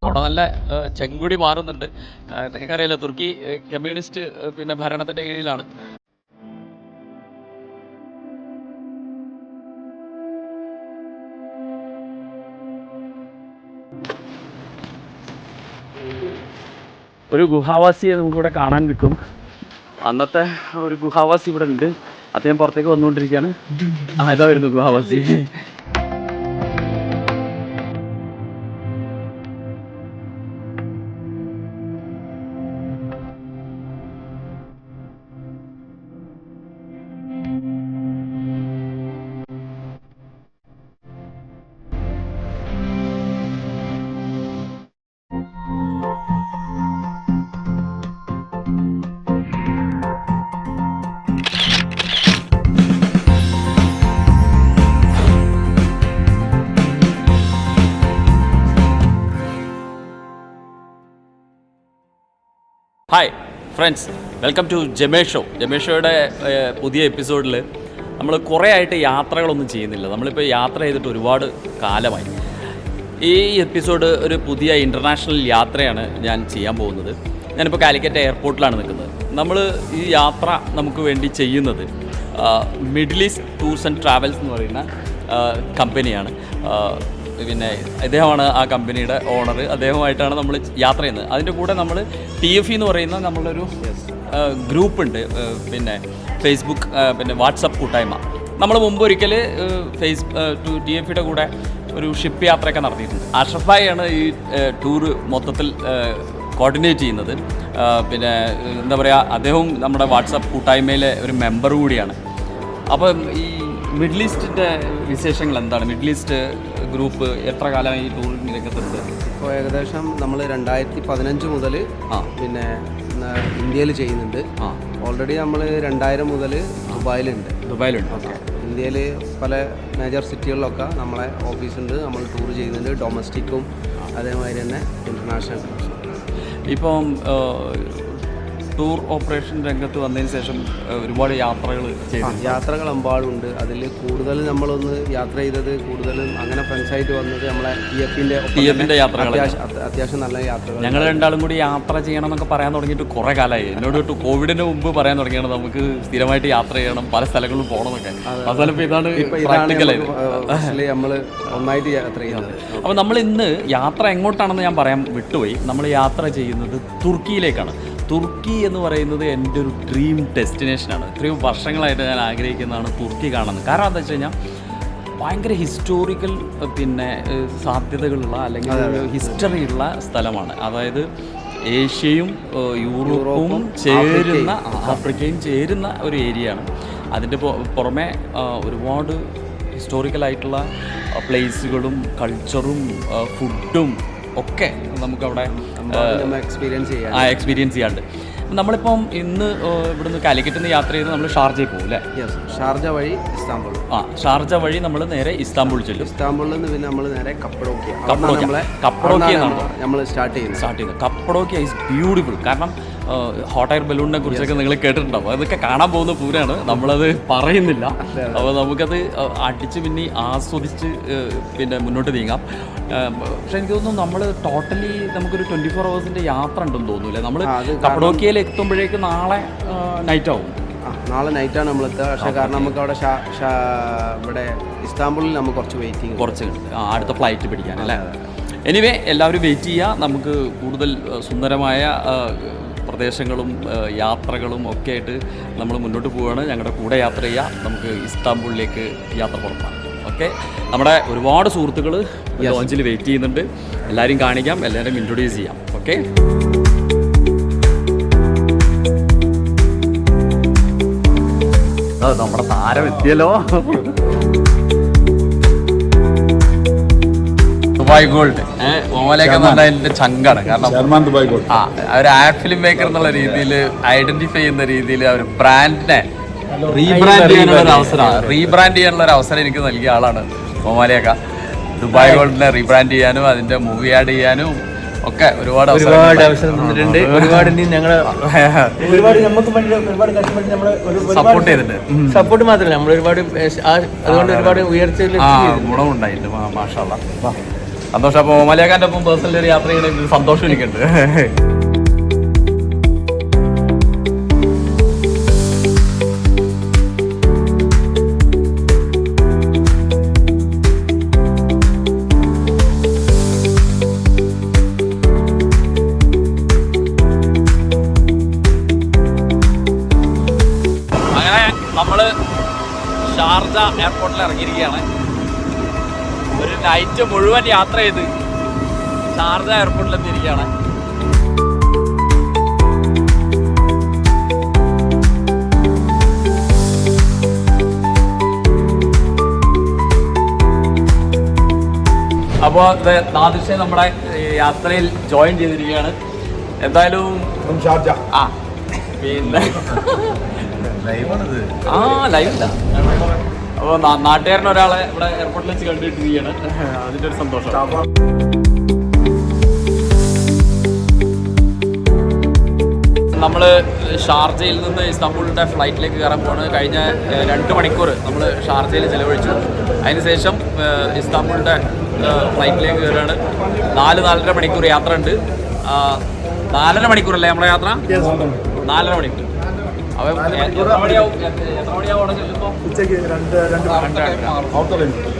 അവിടെ നല്ല ചെങ്കുടി മാറുന്നുണ്ട്. നിങ്ങൾക്കറിയാലോ തുർക്കി കമ്മ്യൂണിസ്റ്റ് പിന്നെ ഭരണത്തിൻ്റെ കീഴിലാണ്. ഒരു ഗുഹാവാസിയെ നമുക്കിവിടെ കാണാൻ കിട്ടും. അന്നത്തെ ഒരു ഗുഹാവാസി ഇവിടെ ഉണ്ട്. അദ്ദേഹം പുറത്തേക്ക് വന്നുകൊണ്ടിരിക്കുകയാണ്. ഇതാ വരുന്നു ഗുഹാവാസി. ഹായ് ഫ്രണ്ട്സ്, വെൽക്കം ടു ജമേഷോ. ജമേഷോയുടെ പുതിയ എപ്പിസോഡിൽ നമ്മൾ കുറേ ആയിട്ട് യാത്രകളൊന്നും ചെയ്യുന്നില്ല. നമ്മളിപ്പോൾ യാത്ര ചെയ്തിട്ട് ഒരുപാട് കാലമായി. ഈ എപ്പിസോഡ് ഒരു പുതിയ ഇൻ്റർനാഷണൽ യാത്രയാണ് ഞാൻ ചെയ്യാൻ പോകുന്നത്. ഞാനിപ്പോൾ കാലിക്കറ്റ് എയർപോർട്ടിലാണ് നിൽക്കുന്നത്. നമ്മൾ ഈ യാത്ര നമുക്ക് വേണ്ടി ചെയ്യുന്നത് middle east tours and travels എന്ന് പറയുന്ന കമ്പനിയാണ്. പിന്നെ അദ്ദേഹമാണ് ആ കമ്പനിയുടെ ഓണർ. അദ്ദേഹമായിട്ടാണ് നമ്മൾ യാത്ര ചെയ്യുന്നത്. അതിൻ്റെ കൂടെ നമ്മൾ TFE എന്ന് പറയുന്ന നമ്മളൊരു ഗ്രൂപ്പുണ്ട്, പിന്നെ ഫേസ്ബുക്ക് പിന്നെ വാട്സപ്പ് കൂട്ടായ്മ. നമ്മൾ മുമ്പ് ഒരിക്കൽ TFEയുടെ കൂടെ ഒരു ഷിപ്പ് യാത്രയൊക്കെ നടത്തിയിട്ടുണ്ട്. അഷ്റഫ് ഭായിയാണ് ഈ ടൂറ് മൊത്തത്തിൽ കോർഡിനേറ്റ് ചെയ്യുന്നത്. പിന്നെ എന്താ പറയുക, അദ്ദേഹവും നമ്മുടെ വാട്സപ്പ് കൂട്ടായ്മയിലെ ഒരു മെമ്പർ കൂടിയാണ്. അപ്പം ഈ മിഡിൽ ഈസ്റ്റിൻ്റെ വിശേഷങ്ങൾ എന്താണ്? മിഡിൽ ഈസ്റ്റ് ഗ്രൂപ്പ് എത്ര കാലമായി ഈ ടൂറിംഗ് രംഗത്തുണ്ട്? ഇപ്പോൾ ഏകദേശം നമ്മൾ 2015 മുതൽ പിന്നെ ഇന്ത്യയിൽ ചെയ്യുന്നുണ്ട്. ഓൾറെഡി നമ്മൾ 2000 മുതൽ ദുബായിലുണ്ട്. ഓക്കെ, ഇന്ത്യയിൽ പല മേജർ സിറ്റികളിലൊക്കെ നമ്മളെ ഓഫീസുണ്ട്. നമ്മൾ ടൂർ ചെയ്യുന്നുണ്ട്, ഡൊമസ്റ്റിക്കും അതേമാതിരി തന്നെ ഇൻ്റർനാഷണൽ. ഇപ്പം ടൂർ ഓപ്പറേഷൻ രംഗത്ത് വന്നതിന് ശേഷം ഒരുപാട് യാത്രകൾ എമ്പാടുണ്ട്. അതിൽ കൂടുതൽ നമ്മളൊന്ന് യാത്ര ചെയ്തത് കൂടുതലും അങ്ങനെ ഫ്രണ്ട്സായിട്ട് വന്നത് നമ്മളെ TFEൻ്റെ യാത്രകൾ. അത്യാവശ്യം നല്ല യാത്രകൾ. ഞങ്ങൾ രണ്ടാളും കൂടി യാത്ര ചെയ്യണം എന്നൊക്കെ പറയാൻ തുടങ്ങിയിട്ട് കുറേ കാലമായി. എന്നോട് കോവിഡിന് മുമ്പ് പറയാൻ തുടങ്ങിയാണ് നമുക്ക് സ്ഥിരമായിട്ട് യാത്ര ചെയ്യണം, പല സ്ഥലങ്ങളിലും പോകണമെന്നൊക്കെ. അവസാനം ഇതാണ് പ്രാക്ടിക്കലായിട്ട് നമ്മൾ ഒന്നായിട്ട് യാത്ര ചെയ്യുന്നത്. അപ്പോൾ നമ്മൾ ഇന്ന് യാത്ര എങ്ങോട്ടാണെന്ന് ഞാൻ പറയാൻ വിട്ടുപോയി. നമ്മൾ യാത്ര ചെയ്യുന്നത് തുർക്കിയിലേക്കാണ്. തുർക്കി എന്ന് പറയുന്നത് എൻ്റെ ഒരു ഡ്രീം ഡെസ്റ്റിനേഷനാണ്. ഇത്രയും വർഷങ്ങളായിട്ട് ഞാൻ ആഗ്രഹിക്കുന്നതാണ് തുർക്കി കാണുന്നത്. കാരണം എന്താ വെച്ച് കഴിഞ്ഞാൽ ഭയങ്കര ഹിസ്റ്റോറിക്കൽ പിന്നെ സാധ്യതകളുള്ള അല്ലെങ്കിൽ ഹിസ്റ്ററിയുള്ള സ്ഥലമാണ്. അതായത് ഏഷ്യയും യൂറോപ്പും ചേരുന്ന, ആഫ്രിക്കയും ചേരുന്ന ഒരു ഏരിയയാണ്. അതിൻ്റെ പുറമെ ഒരുപാട് ഹിസ്റ്റോറിക്കലായിട്ടുള്ള പ്ലേസുകളും ഫുഡും ഒക്കെ നമുക്കവിടെ എക്സ്പീരിയൻസ് ചെയ്യാണ്ട്. നമ്മളിപ്പം ഇന്ന് ഇവിടുന്ന് കാലിക്കറ്റിൽ നിന്ന് യാത്ര ചെയ്ത് നമ്മൾ ഷാർജയിൽ പോകും അല്ലേ? ഷാർജ വഴി ഇസ്താംബുൾ. ഷാർജ വഴി നമ്മൾ നേരെ ഇസ്താംബുൾ ചെല്ലും. ഇസ്താംബുളിൽ നിന്ന് പിന്നെ നമ്മൾ നേരെ കപ്പഡോക്കിയ നമ്മൾ സ്റ്റാർട്ട് ചെയ്യുന്നത്. കപ്പഡോക്കിയ ഈസ് ബ്യൂട്ടിഫുൾ. കാരണം ഹോട്ട് എയർ ബലൂണിനെ കുറിച്ചൊക്കെ നിങ്ങൾ കേട്ടിട്ടുണ്ടാവും. അതൊക്കെ കാണാൻ പോകുന്ന പൂരാണ്, നമ്മളത് പറയുന്നില്ല. അപ്പോൾ നമുക്കത് അടിച്ച് പിന്നെ ആസ്വദിച്ച് പിന്നെ മുന്നോട്ട് നീങ്ങാം. പക്ഷെ എനിക്ക് തോന്നുന്നു നമ്മൾ ടോട്ടലി നമുക്കൊരു 24 hours യാത്ര ഉണ്ടെന്ന് തോന്നൂല്ലേ? നമ്മൾ കപ്പഡോക്കിയയിൽ എത്തുമ്പോഴേക്ക് നാളെ നൈറ്റ് ആവും. നാളെ നൈറ്റാണ് നമ്മൾ എത്തുക. പക്ഷേ കാരണം നമുക്ക് അവിടെ ഇവിടെ ഇസ്താംബുളിൽ നമുക്ക് കുറച്ച് അടുത്ത ഫ്ലൈറ്റ് പിടിക്കാൻ അല്ലേ? എനിവേ എല്ലാവരും വെയിറ്റ് ചെയ്യുക. നമുക്ക് കൂടുതൽ സുന്ദരമായ പ്രദേശങ്ങളും യാത്രകളും ഒക്കെ ആയിട്ട് നമ്മൾ മുന്നോട്ട് പോവുകയാണ്. ഞങ്ങളുടെ കൂടെ യാത്ര ചെയ്യുക. നമുക്ക് ഇസ്താംബുളിലേക്ക് യാത്ര പുറപ്പെടാം. ഓക്കെ, നമ്മുടെ ഒരുപാട് സുഹൃത്തുക്കൾ ലോഞ്ചിൽ വെയിറ്റ് ചെയ്യുന്നുണ്ട്. എല്ലാവരും കാണിക്കാം, എല്ലാവരും ഇൻട്രൊഡ്യൂസ് ചെയ്യാം. ഓക്കെ, നമ്മുടെ താരം എത്തിയല്ലോ. ദുബായ് ഗോൾഡ് ഓമലേക്ക് എൻ്റെ ചങ്കാണ്. കാരണം ഒരു ആഡ് ഫിലിം മേക്കർ എന്നുള്ള രീതിയിൽ ഐഡന്റിഫൈ ചെയ്യുന്ന രീതിയിൽ അവർ ബ്രാൻഡിനെ റീബ്രാൻഡ് ചെയ്യാനുള്ള ഒരു അവസരം എനിക്ക് നൽകിയ ആളാണ് ഓമാലിയൊക്ക. ദുബായ് ഗോൾഡിനെ റീബ്രാൻഡ് ചെയ്യാനും അതിന്റെ മൂവി ആഡ് ചെയ്യാനും ഒക്കെ ഒരുപാട് അവസരം തന്നിട്ടുണ്ട്. ഒരുപാട് സപ്പോർട്ട് ചെയ്തിട്ടുണ്ട്. സപ്പോർട്ട് മാത്രമല്ല, നമ്മൾ ഒരുപാട് അതുകൊണ്ട് ഒരുപാട് ഉയർച്ചയിൽ ഗുണമുണ്ടായിട്ടുണ്ട്. മാഷാ അല്ലാഹ്. സന്തോഷം. അപ്പോൾ മലയാക്കാൻ്റെ ഒപ്പം പേഴ്സണലി ഒരു യാത്ര ചെയ്യണമെങ്കിൽ സന്തോഷം എനിക്കുണ്ട്. അങ്ങനെ നമ്മൾ ഷാർജ എയർപോർട്ടിൽ ഇറങ്ങിയിരിക്കുകയാണ്. ഒരു നൈറ്റ് മുഴുവൻ യാത്ര ചെയ്ത് ഷാർജ എയർപോർട്ടിൽ എത്തിയിരിക്കുകയാണ്. അപ്പോൾ നാദിഷെ നമ്മുടെ യാത്രയിൽ ജോയിൻ ചെയ്തിരിക്കുകയാണ്. എന്തായാലും ഷാർജ പിന്നെ ലൈവില്ല. അപ്പോൾ നാട്ടുകാരൻ ഒരാളെ ഇവിടെ എയർപോർട്ടിൽ വെച്ച് കണ്ടിട്ടിരിക്കുകയാണ്. അതിൻ്റെ ഒരു സന്തോഷം. നമ്മൾ ഷാർജയിൽ നിന്ന് ഇസ്താംബൂളിൻ്റെ ഫ്ലൈറ്റിലേക്ക് കയറാൻ പോകുന്നത്. കഴിഞ്ഞ 2 മണിക്കൂർ നമ്മൾ ഷാർജയിൽ ചിലവഴിച്ചു. അതിനുശേഷം ഇസ്താംബൂളിൻ്റെ ഫ്ലൈറ്റിലേക്ക് കയറുകയാണ്. 4-4.5 മണിക്കൂർ യാത്ര ഉണ്ട്. 4.5 മണിക്കൂറല്ലേ നമ്മുടെ യാത്ര? 4.5 മണിക്കൂർ. അപ്പം എത്ര മണിയാവും അവിടെ ചെല്ലുമ്പോൾ? ഉച്ചയ്ക്ക് 2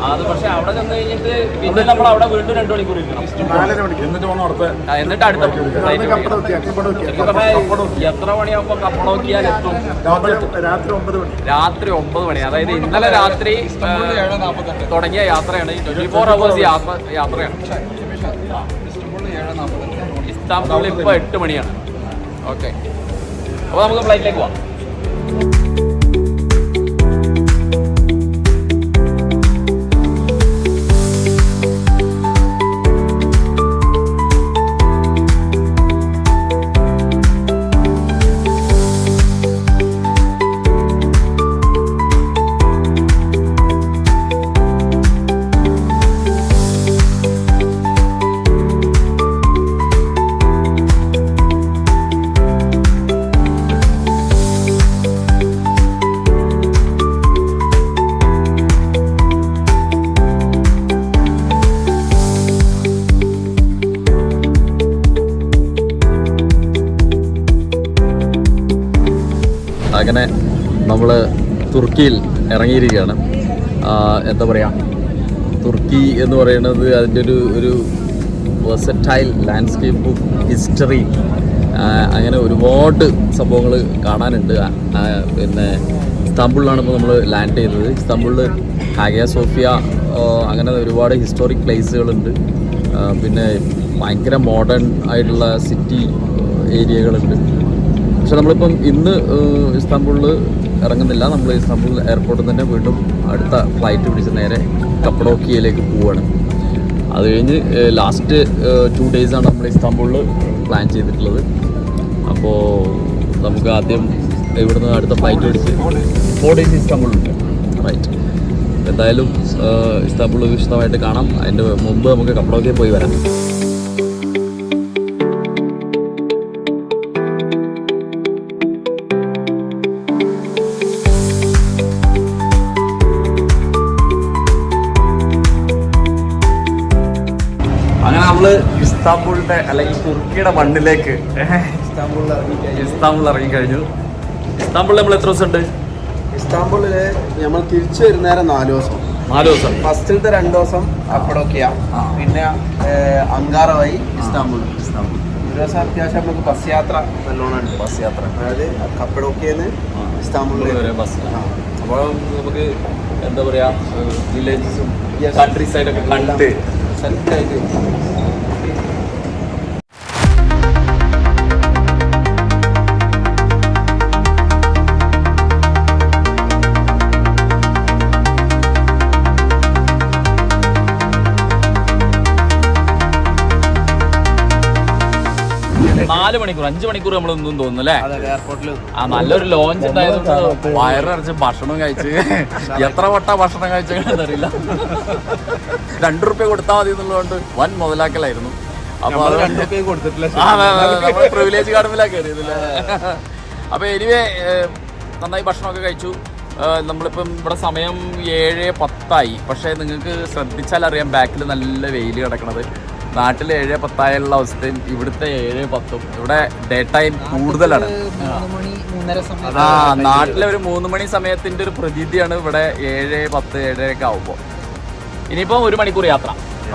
അത് പക്ഷേ അവിടെ ചെന്ന് കഴിഞ്ഞിട്ട് പിന്നെ നമ്മൾ അവിടെ വീണ്ടും 2 മണിക്കൂർ ഇരിക്കണം. 4:30 മണിക്ക് എന്നിട്ട് വേണം അടുത്ത എന്നിട്ട് അടുത്ത എത്ര മണിയാകുമ്പോൾ കപ്പടോക്കിയാൽ എത്തും? രാത്രി 9 മണി. അതായത് ഇന്നലെ രാത്രി തുടങ്ങിയ യാത്രയാണ്. 24 hours യാത്രയാണ്. ഇസ്താംബൂളിൽ ഇപ്പോൾ 8 മണിയാണ്. ഓക്കെ, അപ്പോൾ നമുക്ക് ഫ്ലൈറ്റിലേക്ക് പോവാം. അങ്ങനെ നമ്മൾ തുർക്കിയിൽ ഇറങ്ങിയിരിക്കുകയാണ്. എന്താ പറയുക, തുർക്കി എന്ന് പറയുന്നത് അതിൻ്റെ ഒരു വെർസറ്റൈൽ ലാൻഡ്സ്കേപ്പും ഹിസ്റ്ററി, അങ്ങനെ ഒരുപാട് സംഭവങ്ങൾ കാണാനുണ്ട്. പിന്നെ ഇസ്താംബൂളിലാണ് ഇപ്പോൾ നമ്മൾ ലാൻഡ് ചെയ്തത്. ഇസ്താംബൂളിൽ ഹാഗിയ സോഫിയ, അങ്ങനെ ഒരുപാട് ഹിസ്റ്റോറിക് പ്ലേസുകളുണ്ട്. പിന്നെ ഭയങ്കര മോഡേൺ ആയിട്ടുള്ള സിറ്റി ഏരിയകളുണ്ട്. പക്ഷെ നമ്മളിപ്പം ഇന്ന് ഇസ്താംബൂളിൽ ഇറങ്ങുന്നില്ല. നമ്മൾ ഇസ്താംബൂൾ എയർപോർട്ടിൽ തന്നെ വീണ്ടും അടുത്ത ഫ്ലൈറ്റ് പിടിച്ച് നേരെ കപ്പഡോക്കിയയിലേക്ക് പോവുകയാണ്. അത് കഴിഞ്ഞ് ലാസ്റ്റ് 2 ഡേയ്സാണ് നമ്മൾ ഇസ്താംബൂളിൽ പ്ലാൻ ചെയ്തിട്ടുള്ളത്. അപ്പോൾ നമുക്ക് ആദ്യം ഇവിടുന്ന് അടുത്ത ഫ്ലൈറ്റ് പിടിച്ച് 4 ഡേയ്സ് ഇസ്താംബൂളുണ്ട്. റൈറ്റ്, എന്തായാലും ഇസ്താംബൂൾ വിശദമായിട്ട് കാണാം. അതിൻ്റെ മുമ്പ് നമുക്ക് കപ്പഡോക്കിയ പോയി വരാം. അങ്ങനെ നമ്മൾ ഇസ്താംബൂളിൻ്റെ അല്ലെങ്കിൽ തുർക്കിയുടെ മണ്ണിലേക്ക് ഇസ്താംബൂളിൽ ഇറങ്ങിക്കഴിഞ്ഞു. ഇസ്താംബൂളിൽ നമ്മൾ എത്ര ദിവസം ഉണ്ട്? ഇസ്താംബൂളിൽ നമ്മൾ തിരിച്ചു വരുന്നേരം 4 ദിവസം. 4 ദിവസം. ഫസ്റ്റിലത്തെ 2 ദിവസം കപ്പഡോക്കിയ, പിന്നെ അങ്കാറ വഴി ഇസ്താംബൂൾ. ഒരു ദിവസം അത്യാവശ്യം നമുക്ക് ബസ് യാത്ര നല്ലോണം ഉണ്ട്. ബസ് യാത്ര, അതായത് കപ്പഡോക്കിയെന്ന് ഇസ്താംബൂളിൽ വരെ ബസ്. അപ്പോൾ നമുക്ക് എന്താ പറയുക, വില്ലേജസും കൺട്രി സൈഡൊക്കെ കണ്ട് സെറ്റായിട്ട്. നാല് മണിക്കൂർ 5 മണിക്കൂർ നമ്മൾ ഒന്നും തോന്നുന്നു അല്ലേ? എയർപോർട്ടിൽ നല്ലൊരു ലോഞ്ച് ഉണ്ടായതുകൊണ്ട് വയറിറച്ച് ഭക്ഷണം കഴിച്ച് എത്ര വട്ട ഭക്ഷണം കഴിച്ചറിയില്ല. 2 റുപ്യ കൊടുത്താൽ മതി എന്നുള്ളതുകൊണ്ട് വൻ മുതലാക്കലായിരുന്നു. അപ്പൊ അത് പ്രിവിലേജ് കാർഡിലാ കയറിയതില്ലേ. അപ്പൊ എനിവേ നന്നായി ഭക്ഷണമൊക്കെ കഴിച്ചു. നമ്മളിപ്പം ഇവിടെ സമയം 7:10 പക്ഷേ നിങ്ങൾക്ക് ശ്രദ്ധിച്ചാൽ അറിയാം ബാക്കിൽ നല്ല വെയിൽ കിടക്കണത്. നാട്ടിൽ 7:10 അവസ്ഥയും ഇവിടുത്തെ 7:10 ഇവിടെ ഡേ ടൈം കൂടുതലാണ്. നാട്ടിലെ ഒരു 3 മണി സമയത്തിൻ്റെ ഒരു പ്രതീതിയാണ് ഇവിടെ 7:10 7:00 ആവുമ്പോൾ. ഇനിയിപ്പോൾ 1 മണിക്കൂർ യാത്ര,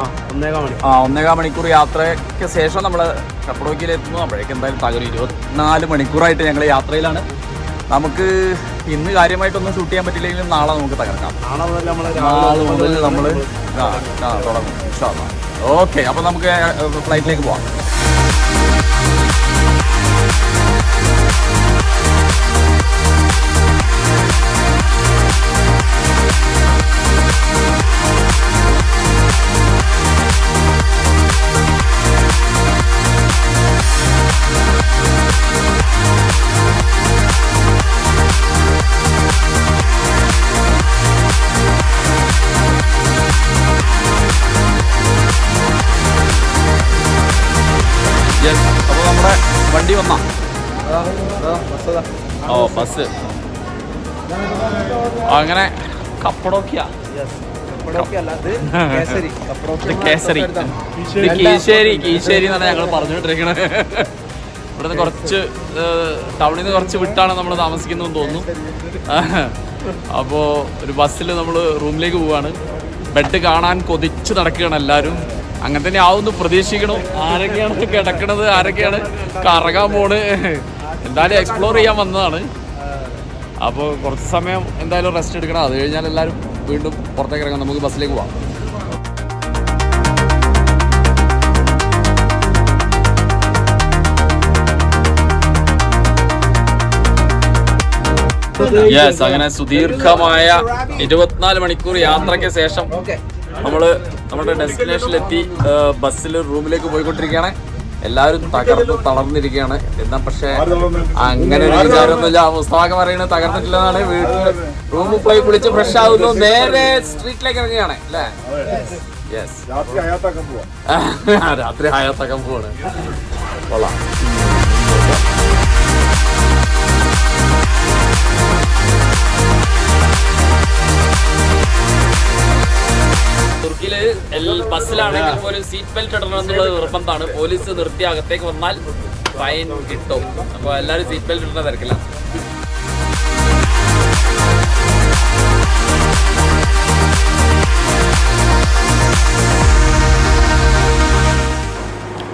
1.25 മണിക്കൂർ യാത്രയ്ക്ക് ശേഷം നമ്മൾ കപ്പഡോക്കിയിലെത്തുന്നു. അപ്പോഴേക്കും എന്തായാലും തകരും. 24 മണിക്കൂറായിട്ട് ഞങ്ങൾ യാത്രയിലാണ്. നമുക്ക് ഇന്ന് കാര്യമായിട്ടൊന്നും ഷൂട്ട് ചെയ്യാൻ പറ്റില്ലെങ്കിലും നാളെ നമുക്ക് തകർക്കാം. നാളെ മുതൽ നമ്മൾ തുടങ്ങും. ഓക്കെ, അപ്പോൾ നമുക്ക് ഫ്ലൈറ്റിലേക്ക് പോവാം. അപ്പോൾ നമ്മുടെ വണ്ടി വന്നാ ബസ് അങ്ങനെ കപ്പഡോക്കിയ കേസരി കീശേരി എന്നാണ് ഞങ്ങൾ പറഞ്ഞുകൊണ്ടിരിക്കുന്നത്. ഇവിടുന്ന് കുറച്ച് ടൗണിൽ നിന്ന് കുറച്ച് വിട്ടാണ് നമ്മൾ താമസിക്കുന്നതെന്ന് തോന്നുന്നു. അപ്പോൾ ഒരു ബസ്സിൽ നമ്മൾ റൂമിലേക്ക് പോവുകയാണ്. ബെഡ് കാണാൻ കൊതിച്ച് നടക്കുകയാണ് എല്ലാവരും. അങ്ങനെ തന്നെ ആവുമെന്ന് പ്രതീക്ഷിക്കണം. ആരൊക്കെയാണ് കിടക്കണത്, ആരൊക്കെയാണ് കറങ്ങാൻ പോണ്, എന്തായാലും എക്സ്പ്ലോർ ചെയ്യാൻ വന്നതാണ്. അപ്പോൾ കുറച്ച് സമയം എന്തായാലും റെസ്റ്റ് എടുക്കണം. അത് കഴിഞ്ഞാൽ എല്ലാവരും വീണ്ടും പുറത്തേക്ക് ഇറങ്ങാം. നമുക്ക് ബസ്സിലേക്ക് പോവാം. യെസ്, അങ്ങനെ സുദീർഘമായ 24 മണിക്കൂർ യാത്രയ്ക്ക് ശേഷം നമ്മള് നമ്മുടെ ഡെസ്റ്റിനേഷനിലെത്തി. ബസ്സിൽ റൂമിലേക്ക് പോയിക്കൊണ്ടിരിക്കുകയാണ്. എല്ലാവരും തളർന്നിരിക്കുകയാണ്. എന്നാ പക്ഷെ അങ്ങനെ ഒരു വിചാരമൊന്നുമില്ല. മുസ്താഖ് പറയുന്നത് തകർന്നിട്ടില്ലെന്നാണ്. വീട്ടിൽ റൂമിൽ പോയി കുളിച്ച് ഫ്രഷ് ആവുന്നു, നേരെ സ്ട്രീറ്റിലേക്ക് ഇറങ്ങുകയാണ് അല്ലേ? യെസ്, രാത്രി ഹയാത്താക്കാൻ പോവാണ്. കൊള്ളാം. തുർക്കിയില് ബസ്സിലാണെങ്കിൽ പോലും സീറ്റ് ബെൽറ്റ് ഇടണം എന്നുള്ളത് നിർബന്ധമാണ്. പോലീസ് നിർത്തി അകത്തേക്ക് വന്നാൽ ഫൈൻ കിട്ടും. അപ്പോൾ എല്ലാവരും സീറ്റ് ബെൽറ്റ് ഇടുന്ന തിരക്കില്ല.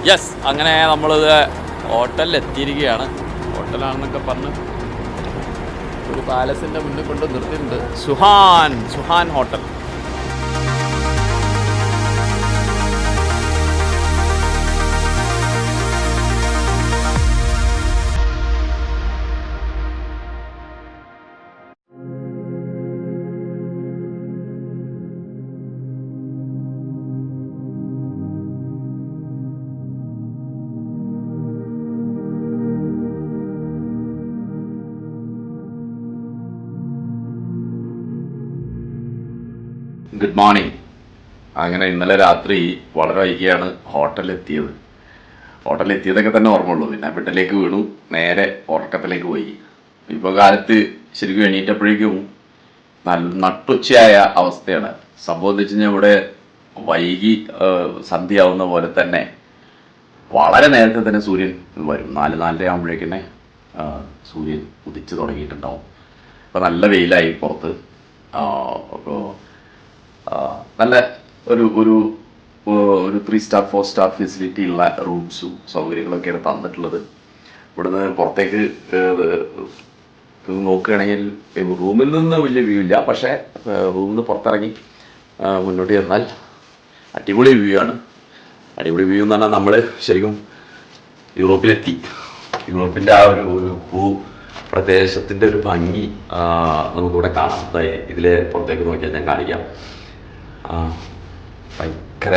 യെസ്, അങ്ങനെ നമ്മളിത് ഹോട്ടലിൽ എത്തിയിരിക്കുകയാണ്. ഹോട്ടലാണെന്നൊക്കെ പറഞ്ഞ് ഒരു പാലസിൻ്റെ മുന്നിൽ കൊണ്ട് നിർത്തിയിട്ടുണ്ട്. സുഹാൻ ഹോട്ടൽ. Good morning. അങ്ങനെ ഇന്നലെ രാത്രി വളരെ വൈകിയാണ് ഹോട്ടലിലെത്തിയത്. ഹോട്ടലിലെത്തിയതൊക്കെ തന്നെ ഓർമ്മയുള്ളൂ. പിന്നെ ബെഡിലേക്ക് വീണു, നേരെ ഉറക്കത്തിലേക്ക് പോയി. ഇപ്പോൾ കാലത്ത് ശരിക്കും എണീറ്റപ്പോഴേക്കും നട്ടുച്ചയായ അവസ്ഥയാണ്. സംഭവം എന്ന് വെച്ച് കഴിഞ്ഞാൽ ഇവിടെ വൈകി സന്ധ്യയാവുന്ന പോലെ തന്നെ വളരെ നേരത്തെ തന്നെ സൂര്യൻ വരും. 4-4:30 ആകുമ്പോഴേക്കന്നെ സൂര്യൻ ഉദിച്ച് തുടങ്ങിയിട്ടുണ്ടാവും. അപ്പോൾ നല്ല വെയിലായി പുറത്ത്. അപ്പോൾ നല്ല ഒരു 3 സ്റ്റാർ 4 സ്റ്റാർ ഫെസിലിറ്റി ഉള്ള റൂംസും സൗകര്യങ്ങളൊക്കെയാണ് തന്നിട്ടുള്ളത്. ഇവിടുന്ന് പുറത്തേക്ക് നോക്കുകയാണെങ്കിൽ റൂമിൽ നിന്ന് വലിയ വ്യൂ ഇല്ല, പക്ഷേ റൂമിൽ നിന്ന് പുറത്തിറങ്ങി മുന്നോട്ട് ചെന്നാൽ അടിപൊളി വ്യൂ ആണ്. അടിപൊളി വ്യൂ എന്ന് പറഞ്ഞാൽ നമ്മൾ ശരിക്കും യൂറോപ്പിലെത്തി. യൂറോപ്പിൻ്റെ ആ ഒരു പ്രദേശത്തിൻ്റെ ഒരു ഭംഗി നമുക്കിവിടെ കാണാം. ഇതിലെ പുറത്തേക്ക് നോക്കിയാൽ ഞാൻ കാണിക്കാം. ഭയങ്കര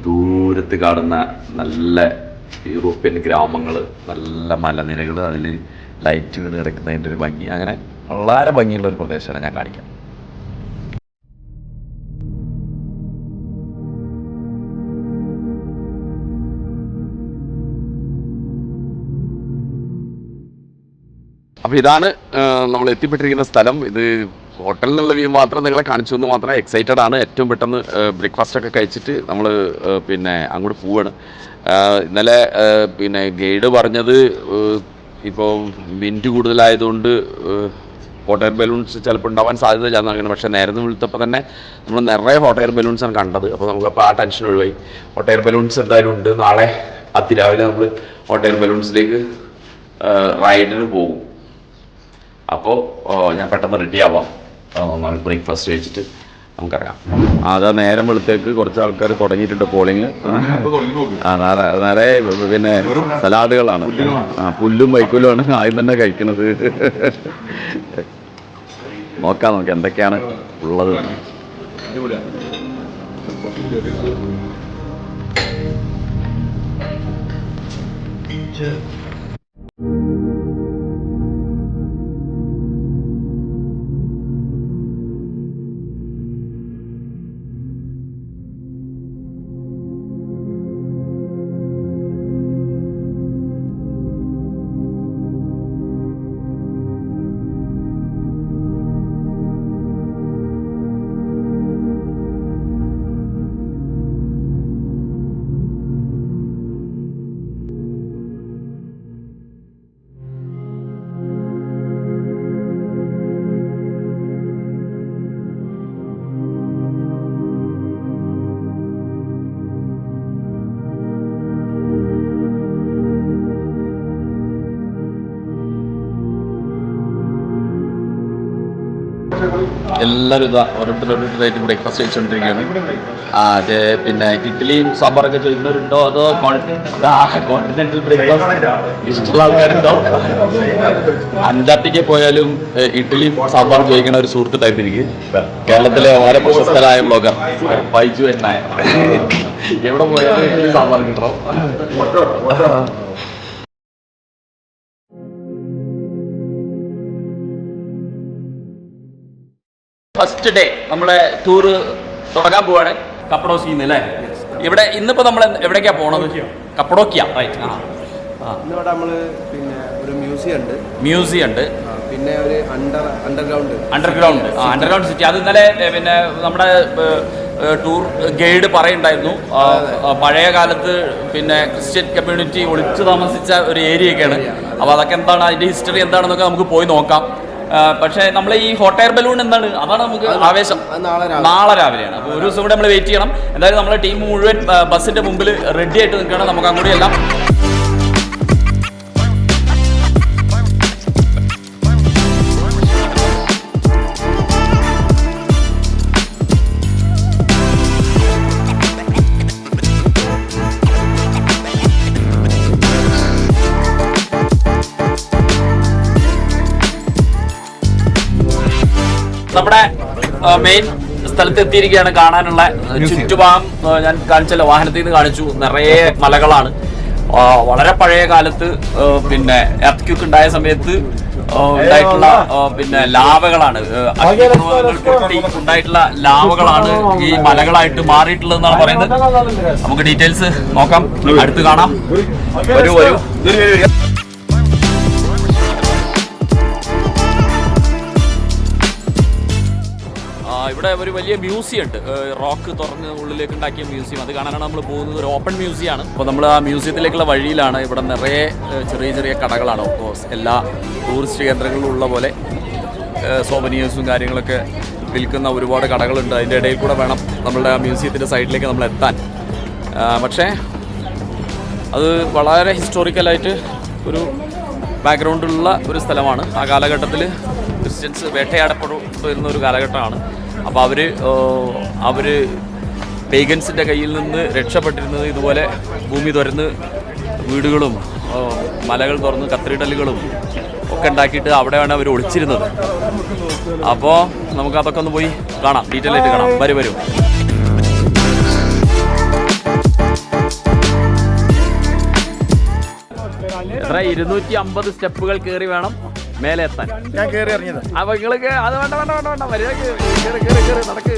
ദൂരത്ത് കാണുന്ന നല്ല യൂറോപ്യൻ ഗ്രാമങ്ങൾ, നല്ല മലനിരകൾ, അതിൽ ലൈറ്റുകൾ കിടക്കുന്നതിൻ്റെ ഒരു ഭംഗി, അങ്ങനെ വളരെ ഭംഗിയുള്ള ഒരു പ്രദേശമാണ് ഞാൻ കാണിക്കാം. അപ്പോൾ ഇതാണ് നമ്മൾ എത്തിപ്പെട്ടിരിക്കുന്ന സ്ഥലം. ഇത് ഹോട്ടലിനുള്ള വ്യൂ മാത്രം നിങ്ങളെ കാണിച്ചു എന്ന് മാത്രം. എക്സൈറ്റഡ് ആണ്. ഏറ്റവും പെട്ടെന്ന് ബ്രേക്ക്ഫാസ്റ്റൊക്കെ കഴിച്ചിട്ട് നമ്മൾ പിന്നെ അങ്ങോട്ട് പോവുകയാണ്. ഇന്നലെ പിന്നെ ഗൈഡ് പറഞ്ഞത് ഇപ്പോൾ വിൻഡ് കൂടുതലായതുകൊണ്ട് ഹോട്ട് എയർ ബലൂൺസ് ചിലപ്പോൾ ഉണ്ടാവാൻ സാധ്യത ചെന്നാണ്. പക്ഷേ നേരത്തെ വിളിച്ചപ്പോൾ തന്നെ നമ്മൾ നിറയെ ഹോട്ട് എയർ ബലൂൺസാണ് കണ്ടത്. അപ്പോൾ നമുക്കപ്പോൾ ആ ടെൻഷൻ ഒഴിവായി. ഹോട്ട് എയർ ബലൂൺസ് എന്തായാലും ഉണ്ട്. നാളെ അതിരാവിലെ നമ്മൾ ഹോട്ട് എയർ ബലൂൺസിലേക്ക് റൈഡിന് പോകും. അപ്പോൾ ഞാൻ പെട്ടെന്ന് റെഡി ആവാം. ബ്രേക്ക്ഫാസ്റ്റ് കഴിച്ചിട്ട് നമുക്കറിയാം. അതാ നേരം വെളുത്തേക്ക് കുറച്ച് ആൾക്കാർ തുടങ്ങിയിട്ടുണ്ട് പോളിങ്. നേരെ പിന്നെ സലാഡുകളാണ്, പുല്ലും വൈക്കോലുമാണ് ആദ്യം തന്നെ കഴിക്കുന്നത്. നോക്കാം എന്തൊക്കെയാണ് ഉള്ളത്. എല്ലാവരും ഇതാ ഓരോരുത്തരായിട്ട് ബ്രേക്ക്ഫാസ്റ്റ് കഴിച്ചുകൊണ്ടിരിക്കുകയാണ്. പിന്നെ ഇഡ്ഡലിയും സാമ്പാറൊക്കെ ചോദിക്കുന്നവരുണ്ടോ അതോ കോണ്ടിനെന്റൽ ബ്രേക്ക്ഫാസ്റ്റ് ഇഷ്ടമുള്ള ആൾക്കാരുണ്ടോ? അന്റാർട്ടിക്കയിൽ പോയാലും ഇഡ്ഡലിയും സാമ്പാറും ചോദിക്കുന്ന ഒരു സുഹൃത്തുണ്ടായിരുന്നു എനിക്ക്. കേരളത്തിലെ വളരെ പ്രശസ്തരായ ബ്ലോഗർ ബൈജു എന്നായ. എവിടെ പോയാലും ഇഡ്ഡലി സാമ്പാർ കിട്ടണം. ഫസ്റ്റ് ഡേ നമ്മളെ ടൂറ് തുടങ്ങാൻ പോവാണ് കപ്പഡോക്കിന്ന് അല്ലേ? ഇവിടെ ഇന്നിപ്പോ നമ്മൾ എവിടേക്കാ പോണത്? കപ്പഡോക്കിയ. ഇന്നിവിടെ നമ്മള് പിന്നെ ഒരു മ്യൂസിയം ഉണ്ട്, പിന്നെ ഒരു അണ്ടർഗ്രൗണ്ട് സിറ്റി. അത് ഇന്നലെ പിന്നെ നമ്മുടെ ടൂർ ഗൈഡ് പറയുണ്ടായിരുന്നു. പഴയ കാലത്ത് പിന്നെ ക്രിസ്ത്യൻ കമ്മ്യൂണിറ്റി ഒളിച്ചു താമസിച്ച ഒരു ഏരിയയൊക്കെയാണ്. അപ്പോൾ അതൊക്കെ എന്താണ്, അതിന്റെ ഹിസ്റ്ററി എന്താണെന്നൊക്കെ നമുക്ക് പോയി നോക്കാം. പക്ഷേ നമ്മൾ ഈ ഹോട്ട് എയർ ബലൂൺ എന്താണ്, അതാണ് നമുക്ക് ആവേശം. നാളെ രാവിലെയാണ്. അപ്പോൾ ഒരു ദിവസം കൂടെ നമ്മൾ വെയിറ്റ് ചെയ്യണം. എന്തായാലും നമ്മളെ ടീം മുഴുവൻ ബസ്സിന്റെ മുമ്പിൽ റെഡി ആയിട്ട് നിൽക്കണം. നമുക്ക് അങ്ങോട്ട് എല്ലാം നമ്മുടെ മെയിൻ സ്ഥലത്ത് എത്തിയിരിക്കുകയാണ്. കാണാനുള്ള ചുറ്റുഭാഗം ഞാൻ കാണിച്ചല്ലോ, വാഹനത്തിൽ നിന്ന് കാണിച്ചു. നിറയെ മലകളാണ്. വളരെ പഴയ കാലത്ത് പിന്നെ എർത്ത് ഉണ്ടായ സമയത്ത് ഉണ്ടായിട്ടുള്ള പിന്നെ ലാവകളാണ്, ഉണ്ടായിട്ടുള്ള ലാവകളാണ് ഈ മലകളായിട്ട് മാറിയിട്ടുള്ളതെന്നാണ് പറയുന്നത്. നമുക്ക് ഡീറ്റെയിൽസ് നോക്കാം, അടുത്ത് കാണാം. വരൂ. ഇവിടെ ഒരു വലിയ മ്യൂസിയം ഉണ്ട്, റോക്ക് തുറന്ന് ഉള്ളിലേക്ക് ഉണ്ടാക്കിയ മ്യൂസിയം. അത് കാണാനാണ് നമ്മൾ പോകുന്നത്. ഒരു ഓപ്പൺ മ്യൂസിയമാണ്. അപ്പോൾ നമ്മൾ ആ മ്യൂസിയത്തിലേക്കുള്ള വഴിയിലാണ്. ഇവിടെ നിറയെ ചെറിയ കടകളാണ്. ഓഫ്കോഴ്സ് എല്ലാ ടൂറിസ്റ്റ് കേന്ദ്രങ്ങളിലുള്ള പോലെ സോവനിയേഴ്സും കാര്യങ്ങളൊക്കെ വിൽക്കുന്ന ഒരുപാട് കടകളുണ്ട്. അതിൻ്റെ ഇടയിൽ കൂടെ വേണം നമ്മളുടെ ആ മ്യൂസിയത്തിൻ്റെ സൈഡിലേക്ക് നമ്മൾ എത്താൻ. പക്ഷേ അത് വളരെ ഹിസ്റ്റോറിക്കലായിട്ട് ഒരു ബാക്ക്ഗ്രൗണ്ടുള്ള ഒരു സ്ഥലമാണ്. ആ കാലഘട്ടത്തിൽ ക്രിസ്ത്യൻസ് വേട്ടയാടപ്പെടുന്ന ഒരു കാലഘട്ടമാണ്. അപ്പോൾ അവർ പേഗൻസിൻ്റെ കയ്യിൽ നിന്ന് രക്ഷപ്പെട്ടിരുന്നത് ഇതുപോലെ ഭൂമി തുറന്ന് വീടുകളും മലകൾ തുറന്ന് കത്തീഡ്രലുകളും ഒക്കെ ഉണ്ടാക്കിയിട്ട് അവിടെയാണ് അവർ ഒളിച്ചിരുന്നത്. അപ്പോൾ നമുക്കതൊക്കെ ഒന്ന് പോയി കാണാം, ഡീറ്റെയിൽ ആയിട്ട് കാണാം. വരൂ. എത്ര 250 സ്റ്റെപ്പുകൾ കയറി വേണം മേലെ എത്താൻ. ഞാൻ കയറി ഇറങ്ങിയത്. അപ്പൊ നിങ്ങൾക്ക് അത് വേണ്ട വരിക, കേറി നടക്ക്.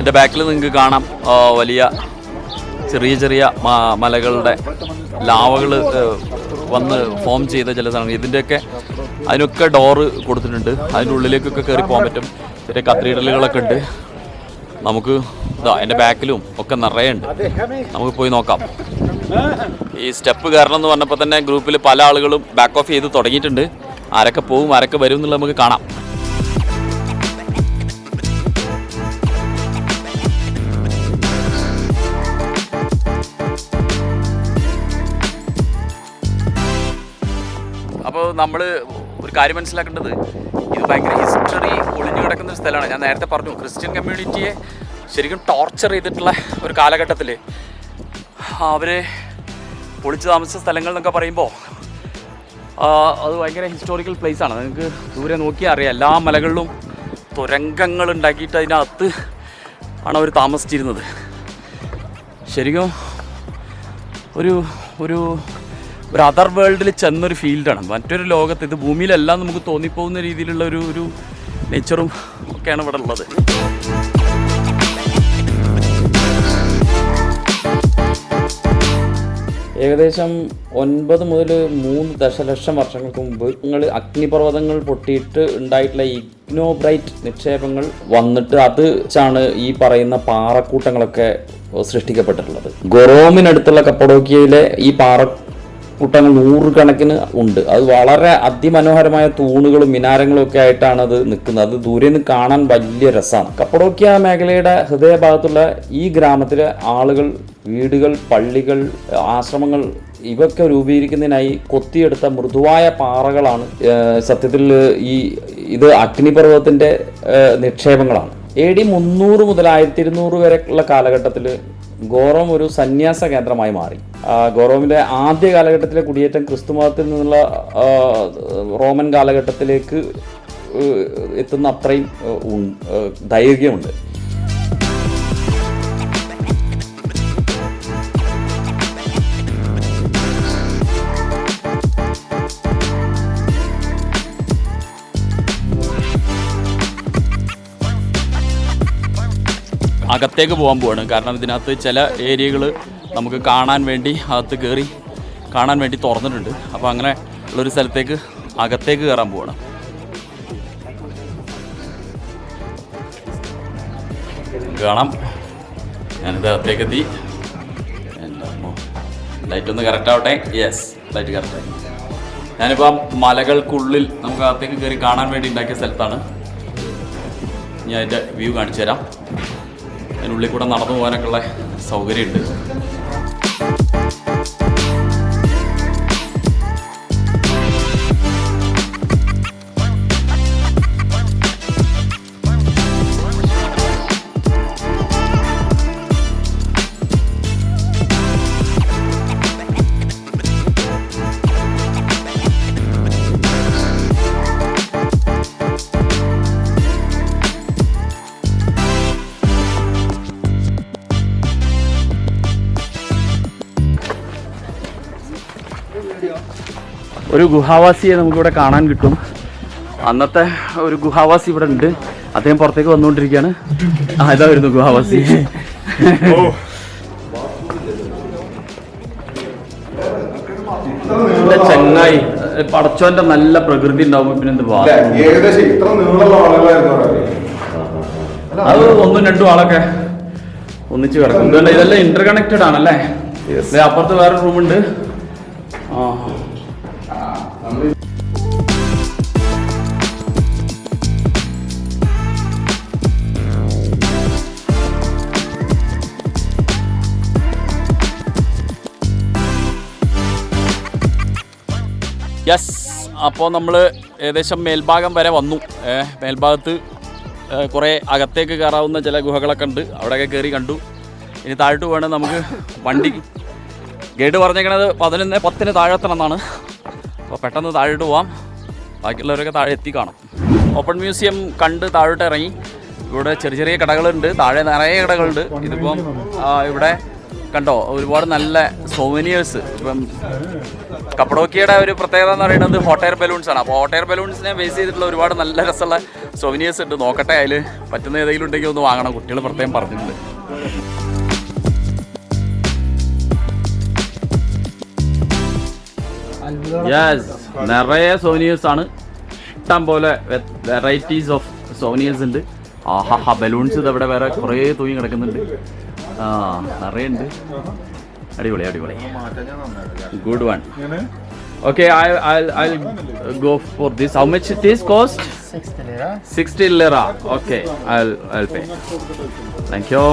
എൻ്റെ ബാക്കിൽ നിങ്ങൾക്ക് കാണാം വലിയ ചെറിയ ചെറിയ മലകളുടെ ലാവകൾ വന്ന് ഫോം ചെയ്ത ചില സാധനങ്ങൾ. ഇതിൻ്റെയൊക്കെ അതിനൊക്കെ ഡോറ് കൊടുത്തിട്ടുണ്ട്. അതിൻ്റെ ഉള്ളിലേക്കൊക്കെ കയറി പോകാൻ പറ്റും. ചെറിയ കത്തീഡ്രലുകളൊക്കെ ഉണ്ട്. നമുക്ക് ഇതാ എൻ്റെ ബാക്കിലും ഒക്കെ നിറയെ ഉണ്ട്. നമുക്ക് പോയി നോക്കാം. ഈ സ്റ്റെപ്പ് കയറണം എന്ന് പറഞ്ഞപ്പോൾ തന്നെ ഗ്രൂപ്പിൽ പല ആളുകളും ബാക്ക് ഓഫ് ചെയ്ത് തുടങ്ങിയിട്ടുണ്ട്. ആരൊക്കെ പോവും ആരൊക്കെ വരും എന്നുള്ളത് നമുക്ക് കാണാം. അപ്പോൾ നമ്മൾ ഒരു കാര്യം മനസ്സിലാക്കേണ്ടത്, ഇത് ഭയങ്കര ഹിസ്റ്ററി ഒളിഞ്ഞു കിടക്കുന്ന ഒരു സ്ഥലമാണ്. ഞാൻ നേരത്തെ പറഞ്ഞു, ക്രിസ്ത്യൻ കമ്മ്യൂണിറ്റിയെ ശരിക്കും ടോർച്ചർ ചെയ്തിട്ടുള്ള ഒരു കാലഘട്ടത്തിൽ അവർ പൊളിച്ച് താമസിച്ച സ്ഥലങ്ങൾ എന്നൊക്കെ പറയുമ്പോൾ അത് ഭയങ്കര ഹിസ്റ്റോറിക്കൽ പ്ലേസാണ്. നിങ്ങൾക്ക് ദൂരെ നോക്കിയാൽ അറിയാം, എല്ലാ മലകളിലും തുരങ്കങ്ങൾ ഉണ്ടാക്കിയിട്ട് അതിനകത്ത് ആണ് അവർ താമസിച്ചിരുന്നത്. ശരിക്കും ഒരു ഒരു ഒരു അതർ വേൾഡിൽ ചെന്നൊരു ഫീൽഡാണ്. മറ്റൊരു ലോകത്ത്, ഇത് ഭൂമിയിലെല്ലാം നമുക്ക് തോന്നിപ്പോകുന്ന രീതിയിലുള്ള ഒരു നേച്ചറും ഒക്കെയാണ് ഇവിടെ ഉള്ളത്. ഏകദേശം 9 മുതൽ 3 ദശലക്ഷം വർഷങ്ങൾക്ക് മുമ്പ് അഗ്നിപർവ്വതങ്ങൾ പൊട്ടിയിട്ട് ഉണ്ടായിട്ടുള്ള ഇഗ്നോബ്രൈറ്റ് നിക്ഷേപങ്ങൾ വന്നിട്ട് അത് വെച്ചാണ് ഈ പറയുന്ന പാറക്കൂട്ടങ്ങളൊക്കെ സൃഷ്ടിക്കപ്പെട്ടിട്ടുള്ളത്. ഗൊറോമിനടുത്തുള്ള കപ്പഡോക്കിയയിലെ ഈ പാറക്കൂട്ടങ്ങൾ 100 കണക്കിന് ഉണ്ട്. അത് വളരെ അതിമനോഹരമായ തൂണുകളും മിനാരങ്ങളും ഒക്കെ ആയിട്ടാണ് അത് നിൽക്കുന്നത്. അത് ദൂരെ നിന്ന് കാണാൻ വലിയ രസമാണ്. കപ്പഡോക്കിയ മേഖലയുടെ ഹൃദയഭാഗത്തുള്ള ഈ ഗ്രാമത്തിലെ ആളുകൾ വീടുകൾ, പള്ളികൾ, ആശ്രമങ്ങൾ ഇവയൊക്കെ രൂപീകരിക്കുന്നതിനായി കൊത്തിയെടുത്ത മൃദുവായ പാറകളാണ്. സത്യത്തിൽ ഇത് അഗ്നിപർവ്വതത്തിൻ്റെ നിക്ഷേപങ്ങളാണ്. AD 300 മുതൽ 1200 വരെ ഉള്ള കാലഘട്ടത്തിൽ ഗോറോം ഒരു സന്യാസ കേന്ദ്രമായി മാറി. ഗോറോമിലെ ആദ്യ കാലഘട്ടത്തിലെ കുടിയേറ്റം ക്രിസ്തുമതത്തിൽ നിന്നുള്ള റോമൻ കാലഘട്ടത്തിലേക്ക് എത്തുന്ന അത്രയും ദൈർഘ്യമുണ്ട്. അകത്തേക്ക് പോകാൻ പോവാണ്. കാരണം ഇതിനകത്ത് ചില ഏരിയകൾ നമുക്ക് കാണാൻ വേണ്ടി അകത്ത് കയറി കാണാൻ വേണ്ടി തുറന്നിട്ടുണ്ട്. അപ്പോൾ അങ്ങനെ ഉള്ളൊരു സ്ഥലത്തേക്ക് അകത്തേക്ക് കയറാൻ പോവാണ്. കാണാം, ഞാനിത് അകത്തേക്ക് എത്തി. ലൈറ്റ് ഒന്ന് കറക്റ്റ് ആവട്ടെ. യെസ്, ലൈറ്റ് കറക്റ്റായി. ഞാനിപ്പോൾ മലകൾക്കുള്ളിൽ നമുക്ക് അകത്തേക്ക് കയറി കാണാൻ വേണ്ടി ഉണ്ടാക്കിയ സ്ഥലത്താണ്. ഞാൻ അതിൻ്റെ വ്യൂ കാണിച്ചു തരാം. അതിനുള്ളിൽ കൂടെ നടന്നു പോകാനൊക്കെ ഉള്ള സൗകര്യമുണ്ട്. ഒരു ഗുഹാവാസിയെ നമുക്കിവിടെ കാണാൻ കിട്ടും. അന്നത്തെ ഒരു ഗുഹാവാസി ഇവിടെ ഉണ്ട്. അദ്ദേഹം പുറത്തേക്ക് വന്നുകൊണ്ടിരിക്കുകയാണ്. ഇതാ വരുന്നു ഗുഹാവാസി. ചെങ്ങായി, പടച്ചോന്റെ നല്ല പ്രകൃതി ഉണ്ടാവുമ്പോ പിന്നെ എന്ത് പോവാ. അത് 1-2 ആളൊക്കെ ഒന്നിച്ച് കിടക്കും. ഇതെല്ലാം ഇന്റർ കണക്റ്റഡ് ആണല്ലേ. അപ്പുറത്ത് വേറെ റൂമുണ്ട്. യെസ്, അപ്പോൾ നമ്മൾ ഏകദേശം മേൽഭാഗം വരെ വന്നു. മേൽഭാഗത്ത് കുറേ അകത്തേക്ക് കയറാവുന്ന ചില ഗുഹകളൊക്കെ ഉണ്ട്. അവിടെയൊക്കെ കയറി കണ്ടു. ഇനി താഴോട്ട് വേണം നമുക്ക്. വണ്ടി ഗൈഡ് പറഞ്ഞേക്കണത് 11:10 താഴെത്തണം എന്നാണ്. അപ്പോൾ പെട്ടെന്ന് താഴോട്ട് പോവാം. ബാക്കിയുള്ളവരൊക്കെ താഴെ എത്തി കാണാം. ഓപ്പൺ മ്യൂസിയം കണ്ട് താഴോട്ട് ഇറങ്ങി. ഇവിടെ ചെറിയ ചെറിയ കടകളുണ്ട്. താഴെ നിറയെ കടകളുണ്ട്. ഇതിപ്പം ഇവിടെ കണ്ടോ ഒരുപാട് നല്ല സോവനിയേഴ്സ്. ഇപ്പം കപ്പഡോക്കിയയുടെ ഒരു പ്രത്യേകത എന്ന് പറയുന്നത് ഹോട്ട് എയർ ബലൂൺസ് ആണ്. അപ്പോൾ ഹോട്ട് എയർ ബലൂൺസിനെ ബേസ് ചെയ്തിട്ടുള്ള ഒരുപാട് നല്ല രസമുള്ള സൊവനിയേഴ്സ് ഉണ്ട്, നോക്കട്ടെ അതിൽ പറ്റുന്ന ഏതെങ്കിലും ഉണ്ടെങ്കിൽ ഒന്ന് വാങ്ങണം. കുട്ടികൾ പ്രത്യേകം പറഞ്ഞിട്ടുണ്ട്. യെസ്, നിറയെ സോനിയേഴ്സ് ആണ്, ഇഷ്ടം പോലെ വെറൈറ്റീസ് ഓഫ് സോനിയേഴ്സ് ഉണ്ട്. ആഹാ, ബലൂൺസ് ഇത് ഇവിടെ വേറെ കുറേ തൂങ്ങി കിടക്കുന്നുണ്ട്. നിറയെ ഉണ്ട്. അടിപൊളി അടിപൊളി, good one. Okay, I'll go for this. How much it is cost? 60 lira. 60 lira. Okay, I'll pay. Thank you.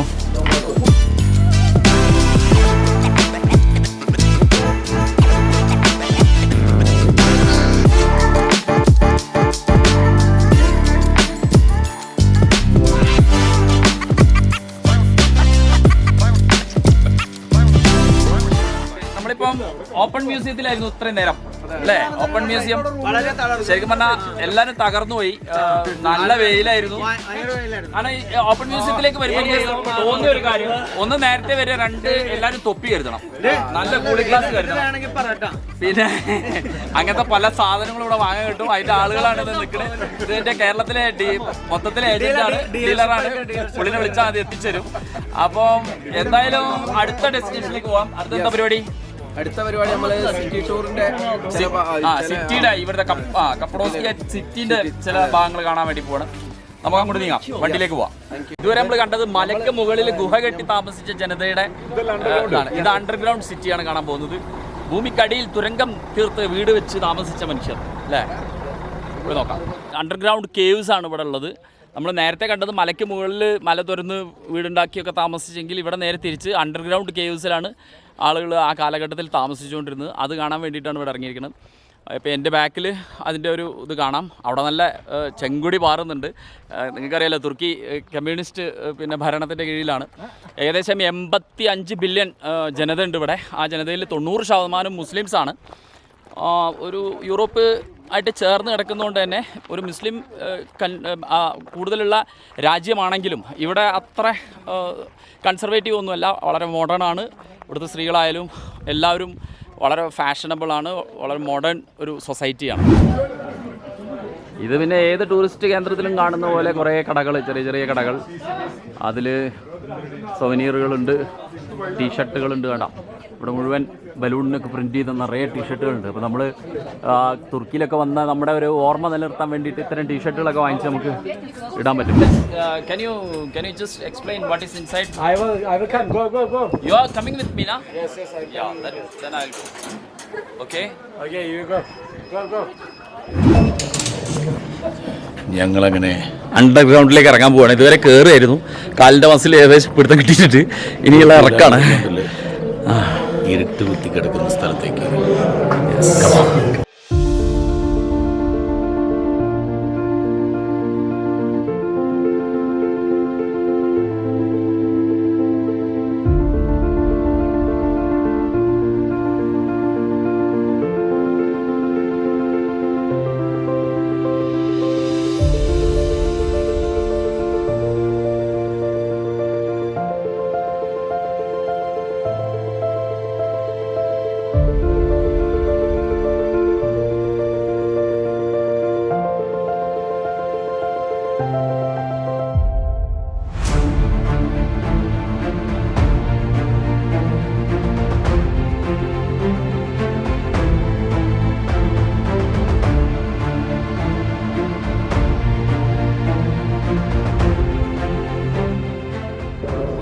നമ്മളിപ്പം ഓപ്പൺ മ്യൂസിയത്തിലായിരുന്നു ഇത്രയും നേരം അല്ലേ? ഓപ്പൺ മ്യൂസിയം ശരിക്കും പറഞ്ഞാൽ എല്ലാരും തകർന്നു പോയി. നല്ല വെയിലായിരുന്നു. കാരണം ഈ ഓപ്പൺ മ്യൂസിയത്തിലേക്ക് വരുമ്പോൾ തോന്നിയ ഒരു കാര്യം, ഒന്ന് നേരത്തെ വരെ, രണ്ട് എല്ലാരും തൊപ്പി കരുതണം, നല്ല കൂളിംഗ് ഗ്ലാസ് കരുതണം. പിന്നെ അങ്ങനത്തെ പല സാധനങ്ങളും ഇവിടെ വാങ്ങാൻ കിട്ടും. അതിന്റെ ആളുകളാണ് ഇത് നിൽക്കുന്നത്. ഇതിന്റെ കേരളത്തിലെ മൊത്തത്തിലെ ഏജന്റാണ്, ഡീലറാണ്. പുള്ളിനെ വിളിച്ചാൽ അത് എത്തിച്ചേരും. അപ്പം എന്തായാലും അടുത്ത ഡെസ്റ്റിനേഷനിലേക്ക് പോവാം. അടുത്ത പരിപാടി, അടുത്ത പരിപാടി നമ്മള് സിറ്റി ടൂറിന്റെ സിറ്റിയുടെ ഇവിടുത്തെ കപ്പഡോസ്കിയ സിറ്റിന്റെ ചില ഭാഗങ്ങൾ കാണാൻ വേണ്ടി പോകണം. നമുക്ക് അങ്ങോട്ട് നീങ്ങാം, വണ്ടിയിലേക്ക് പോവാം. ഇതുവരെ നമ്മൾ കണ്ടത് മലയ്ക്ക് മുകളിൽ ഗുഹ കെട്ടി താമസിച്ച ജനതയുടെ ഇതാണ്. ഇത് അണ്ടർഗ്രൗണ്ട് സിറ്റിയാണ് കാണാൻ പോകുന്നത്. ഭൂമിക്കടിയിൽ തുരങ്കം തീർത്ത് വീട് വെച്ച് താമസിച്ച മനുഷ്യർ അല്ലേ? ഇവിടെ നോക്കാം. അണ്ടർഗ്രൗണ്ട് കേവ്സ് ആണ് ഇവിടെ ഉള്ളത്. നമ്മൾ നേരത്തെ കണ്ടത് മലയ്ക്ക് മുകളിൽ മല തുറന്ന് വീടുണ്ടാക്കിയൊക്കെ താമസിച്ചെങ്കിൽ ഇവിടെ നേരെ തിരിച്ച് അണ്ടർഗ്രൗണ്ട് കേവ്സിലാണ് ആളുകൾ ആ കാലഘട്ടത്തിൽ താമസിച്ചുകൊണ്ടിരുന്നത്. അത് കാണാൻ വേണ്ടിയിട്ടാണ് ഇവിടെ ഇറങ്ങിയിരിക്കുന്നത്. ഇപ്പോൾ എൻ്റെ ബാക്കിൽ അതിൻ്റെ ഒരു ഇത് കാണാം. അവിടെ നല്ല ചെങ്കുടി പാറുന്നുണ്ട്. നിങ്ങൾക്കറിയാലോ, തുർക്കി കമ്മ്യൂണിസ്റ്റ് പിന്നെ ഭരണത്തിൻ്റെ കീഴിലാണ്. ഏകദേശം 85 ബില്യൺ ജനത ഉണ്ട് ഇവിടെ. ആ ജനതയിൽ 90% മുസ്ലിംസാണ്. ഒരു യൂറോപ്പ് ആയിട്ട് ചേർന്ന് കിടക്കുന്നതുകൊണ്ട് തന്നെ ഒരു മുസ്ലിം കൂടുതലുള്ള രാജ്യമാണെങ്കിലും ഇവിടെ അത്ര കൺസർവേറ്റീവ് ഒന്നുമല്ല. വളരെ മോഡേൺ ആണ്. ഇവിടുത്തെ സ്ത്രീകളായാലും എല്ലാവരും വളരെ ഫാഷനബിളാണ്. വളരെ മോഡേൺ ഒരു സൊസൈറ്റിയാണ് ഇത്. പിന്നെ ഏത് ടൂറിസ്റ്റ് കേന്ദ്രത്തിലും കാണുന്ന പോലെ കുറേ കടകൾ, ചെറിയ ചെറിയ കടകൾ. അതിൽ സൊവനീറുകളുണ്ട്, ടീഷർട്ടുകളുണ്ട്. കാണാം ഇവിടെ മുഴുവൻ ബലൂണിനൊക്കെ പ്രിൻറ്റ് ചെയ്ത നിറയെ ടീഷർട്ടുകളുണ്ട്. അപ്പോൾ നമ്മൾ തുർക്കിയിലൊക്കെ വന്ന നമ്മുടെ ഒരു ഓർമ്മ നിലനിർത്താൻ വേണ്ടിയിട്ട് ഇത്തരം ടീഷർട്ടുകളൊക്കെ വാങ്ങിച്ച് നമുക്ക് ഇടാൻ പറ്റും. Can you just explain what is inside? I will come. Go. You are coming with me, na? Yes, I will. Yeah, then I'll go. Okay? Okay, you go. ഞങ്ങളങ്ങനെ അണ്ടർഗ്രൗണ്ടിലേക്ക് ഇറങ്ങാൻ പോവാണ്. ഇതുവരെ കയറിയായിരുന്നു, കാലിൻ്റെ മസിൽ ഏകദേശം പിടുത്തം കിട്ടിയിട്ടുണ്ട്. ഇനിയുള്ള ഇറക്കാണ്. ഇരുട്ട് കുത്തി കിടക്കുന്ന സ്ഥലത്തേക്ക്.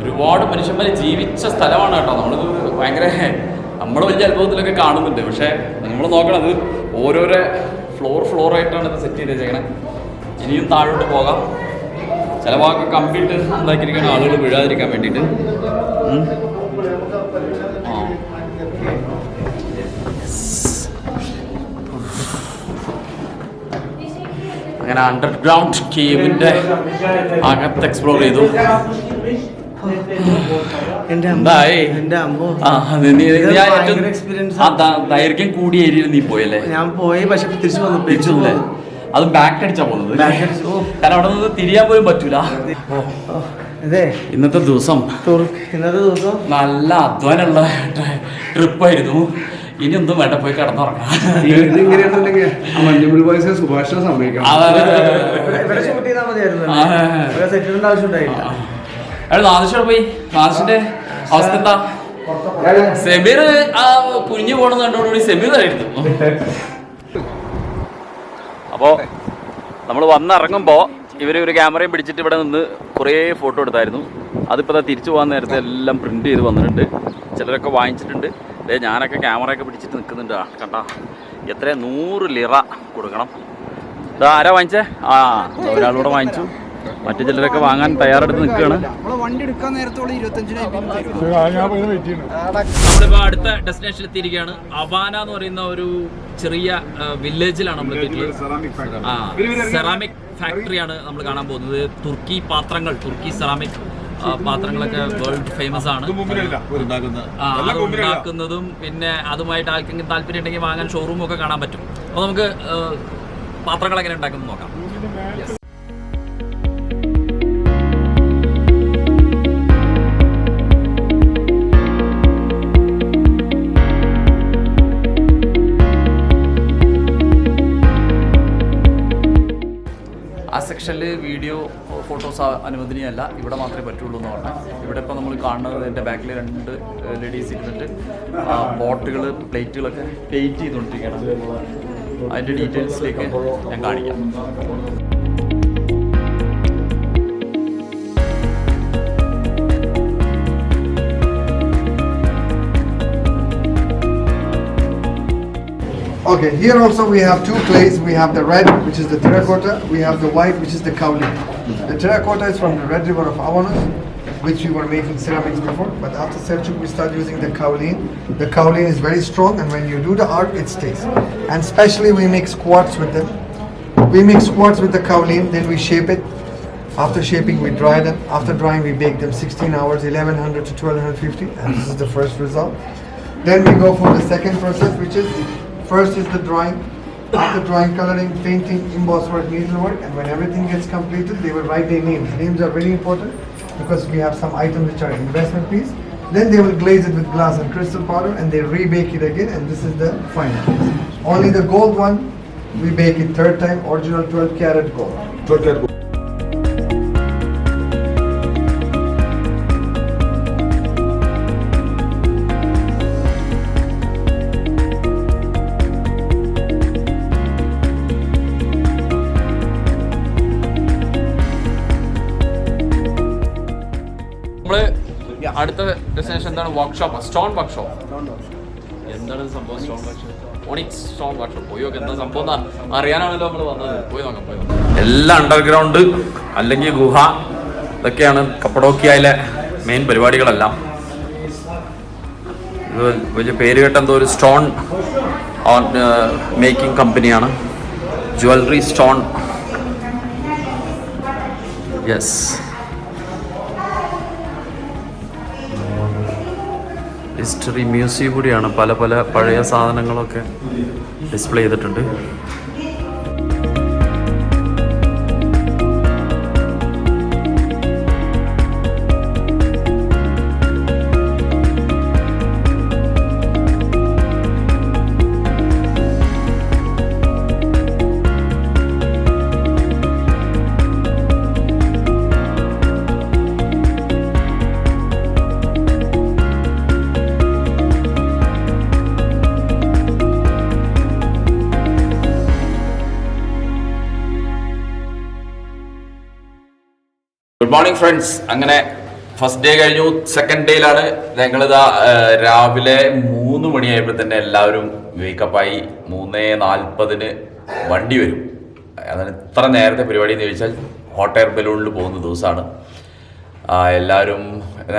ഒരുപാട് മനുഷ്യന്മാർ ജീവിച്ച സ്ഥലമാണ് കേട്ടോ. നമ്മളിത് ഭയങ്കര നമ്മൾ വലിയ അത്ഭുതത്തിലൊക്കെ കാണുന്നുണ്ട്. പക്ഷേ നമ്മൾ നോക്കണത് ഓരോരോ ഫ്ലോറായിട്ടാണ് ഇത് സെറ്റ് ചെയ്ത് വെച്ചേക്കണേ. ഇനിയും താഴോട്ട് പോകാം. ചില ഭാഗമൊക്കെ കമ്പിട്ട് ഉണ്ടാക്കിയിരിക്കുന്ന ആളുകൾ വീഴാതിരിക്കാൻ വേണ്ടിയിട്ട്. അങ്ങനെ അണ്ടർഗ്രൗണ്ട് കേവിൻ്റെ അകത്ത് എക്സ്പ്ലോർ ചെയ്തു. ദൈർഘ്യം കൂടിയ ഏരിയയിൽ നീ പോയല്ലേ? ഞാൻ പോയി, പക്ഷെ തിരിച്ചു വന്നു. അത് ബാക്ക് അടിച്ചാ പോകുന്നത്. കാരണം അവിടെ നിന്ന് തിരിയാൻ പോലും പറ്റൂല. ഇന്നത്തെ ദിവസം നല്ല അധ്വാനമുള്ള ട്രിപ്പായിരുന്നു. ഇനി ഒന്നും വേണ്ട, പോയി കിടന്നുറങ്ങാം. ഇത് ഇങ്ങനെയാണെന്നുണ്ടെങ്കിൽ മഞ്ഞുമൽ ബോയ്സ് സുഭാഷിനെ സമ്മതിക്കണം. നാദിഷോട് പോയി, നാദിഷിന്റെ അവസ്ഥ എന്താ? സെമീർ ആ കുഞ്ഞു പോണെന്ന് കണ്ടോടുകൂടി സെമീർ തരുന്നു. അപ്പോൾ നമ്മൾ വന്നിറങ്ങുമ്പോൾ ഇവർ ഒരു ക്യാമറയും പിടിച്ചിട്ട് ഇവിടെ നിന്ന് കുറേ ഫോട്ടോ എടുത്തായിരുന്നു. അതിപ്പോൾ തിരിച്ചു പോകാൻ നേരത്തെ എല്ലാം പ്രിൻ്റ് ചെയ്ത് വന്നിട്ടുണ്ട്. ചിലരൊക്കെ വാങ്ങിച്ചിട്ടുണ്ട്. അതെ, ഞാനൊക്കെ ക്യാമറയൊക്കെ പിടിച്ചിട്ട് നിൽക്കുന്നുണ്ട്. കണ്ട എത്ര 100 ലിറ കൊടുക്കണം. ഇതാ ആരാ വാങ്ങിച്ചേ? ആ, ഒരാളൂടെ വാങ്ങിച്ചു. മറ്റു ചിലരൊക്കെ വാങ്ങാൻ തയ്യാറെടുത്ത് നിൽക്കുകയാണ്. വണ്ടി എടുക്കാൻ നേരത്തോളം 25 നമ്മളിപ്പോൾ അടുത്ത ഡെസ്റ്റിനേഷനിൽ എത്തിയിരിക്കുകയാണ്. അവാന എന്ന് പറയുന്ന ഒരു ചെറിയ വില്ലേജിലാണ് നമ്മൾ എത്തിയിട്ടുള്ളത്. ആ, സെറാമിക് ഫാക്ടറിയാണ് നമ്മൾ കാണാൻ പോകുന്നത്. തുർക്കി പാത്രങ്ങൾ, തുർക്കി സെറാമിക് പാത്രങ്ങളൊക്കെ വേൾഡ് ഫേമസ് ആണ്. അത് ഉണ്ടാക്കുന്നതും പിന്നെ അതുമായിട്ട് ആർക്കെങ്കിലും താല്പര്യം ഉണ്ടെങ്കിൽ വാങ്ങാൻ ഷോറൂമും ഒക്കെ കാണാൻ പറ്റും. അപ്പോൾ നമുക്ക് പാത്രങ്ങൾ എങ്ങനെ ഉണ്ടാക്കുന്നത് നോക്കാം. ആ സെക്ഷനിൽ വീഡിയോ ഫോട്ടോസ് അനുവദനീയമല്ല, ഇവിടെ മാത്രമേ പറ്റുള്ളൂ എന്ന് പറഞ്ഞാൽ. ഇവിടെ ഇപ്പോൾ നമ്മൾ കാണുന്നത് എൻ്റെ ബാക്കിൽ 2 ലേഡീസ് ഇരുന്നിട്ട് ബോട്ടുകൾ, പ്ലേറ്റുകളൊക്കെ പെയിൻറ്റ് ചെയ്തുകൊണ്ടിരിക്കുകയാണ്. അതിൻ്റെ ഡീറ്റെയിൽസിലേക്ക് ഞാൻ കാണിക്കാം. Okay, here also we have 2 clays. We have the red, which is the terracotta. We have the white, which is the kaolin. The terracotta is from the Red River of Avanos, which we were making ceramics before. But after Selçuk, we started using the kaolin. The kaolin is very strong, and when you do the art, it stays. And especially we mix quartz with them. We mix quartz with the kaolin, then we shape it. After shaping, we dry them. After drying, we bake them 16 hours, 1100 to 1250, and this is the first result. Then we go for the second process, which is first is the drawing. After drawing, coloring, painting, emboss work, needlework, and when everything gets completed, they will write their names. Names are very important because we have some items which are investment piece. Then they will glaze it with glass and crystal powder, and they rebake it again, and this is the final piece. Only the gold one, we bake it 3rd time, original 12 karat gold. 12 karat gold. അടുത്ത destination എന്താണ്? Workshop, stone workshop. എന്താണ് സംഭവം? Stone workshop, onyx stone workshop. പോയി നോക്കാം എന്താ സംഭവം അറിയാനാണല്ലോ നമ്മൾ വന്നത്. പോയി നോക്കാം. എല്ലാം അണ്ടർഗ്രൗണ്ട് അല്ലെങ്കിൽ ഗുഹ, ഇതൊക്കെയാണ് കപ്പഡോക്കിയയിലെ മെയിൻ പരിപാടികളെല്ലാം. ഇത് വലിയ പേര് കേട്ട എന്തോ ഒരു സ്റ്റോൺ മേക്കിംഗ് കമ്പനിയാണ്, jewellery stone. Yes, history museum കൂടിയാണ്. പല പല പഴയ സാധനങ്ങളൊക്കെ ഡിസ്പ്ലേ ചെയ്തിട്ടുണ്ട്. Good morning friends. അങ്ങനെ ഫസ്റ്റ് ഡേ കഴിഞ്ഞു. സെക്കൻഡ് ഡേയിലാണ് ഞങ്ങളിതാ രാവിലെ 3 മണിയായപ്പോൾ തന്നെ എല്ലാവരും വേക്കപ്പായി. 3:40 വണ്ടി വരും. അതാണ് ഇത്ര നേരത്തെ പരിപാടി എന്ന് ചോദിച്ചാൽ ഹോട്ട് എയർ ബലൂണിൽ പോകുന്ന ദിവസമാണ്. എല്ലാവരും